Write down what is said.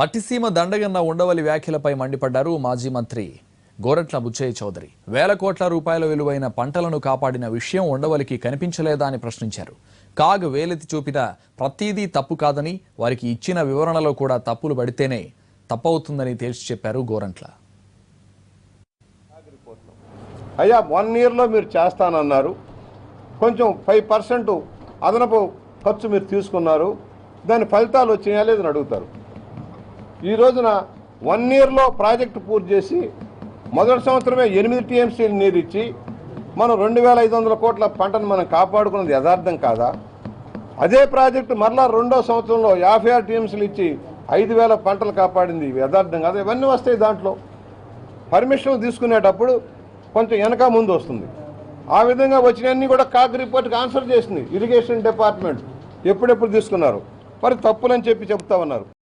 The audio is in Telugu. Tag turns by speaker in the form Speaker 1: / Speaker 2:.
Speaker 1: పట్టిసీమ దండగన్న ఉండవల్లి వ్యాఖ్యలపై మండిపడ్డారు మాజీ మంత్రి గోరంట్ల బుచ్చయ్య చౌదరి. వేల కోట్ల రూపాయల విలువైన పంటలను కాపాడిన విషయం ఉండవల్లికి కనిపించలేదా అని ప్రశ్నించారు. కాగ్ వేలెత్తి చూపిన ప్రతిదీ తప్పు కాదని, వారికి ఇచ్చిన వివరణలో కూడా తప్పులు పడితేనే తప్పవుతుందని తేల్చి చెప్పారు గోరంట్ల.
Speaker 2: అయ్యా 1 ఇయర్లో మీరు చేస్తానన్నారు, కొంచెం 5% అదనపు ఖర్చు మీరు తీసుకున్నారు, దాని ఫలితాలు వచ్చినాయా లేదని అడుగుతారు. ఈ రోజున 1 ఇయర్లో ప్రాజెక్టు పూర్తి చేసి మొదటి సంవత్సరమే 8 టీఎంసీలు నీరు ఇచ్చి మనం 2500 కోట్ల పంటను మనం కాపాడుకున్నది యథార్థం కాదా? అదే ప్రాజెక్టు మరలా రెండో సంవత్సరంలో 56 టీఎంసీలు ఇచ్చి 5000 పంటలు కాపాడింది యథార్థం కాదా? ఇవన్నీ వస్తాయి. దాంట్లో పర్మిషన్లు తీసుకునేటప్పుడు కొంచెం వెనక ముందు వస్తుంది. ఆ విధంగా వచ్చినవన్నీ కూడా కాగ్ రిపోర్ట్కి ఆన్సర్ చేసింది ఇరిగేషన్ డిపార్ట్మెంట్. ఎప్పుడెప్పుడు తీసుకున్నారు, మరి తప్పులని చెప్తా ఉన్నారు.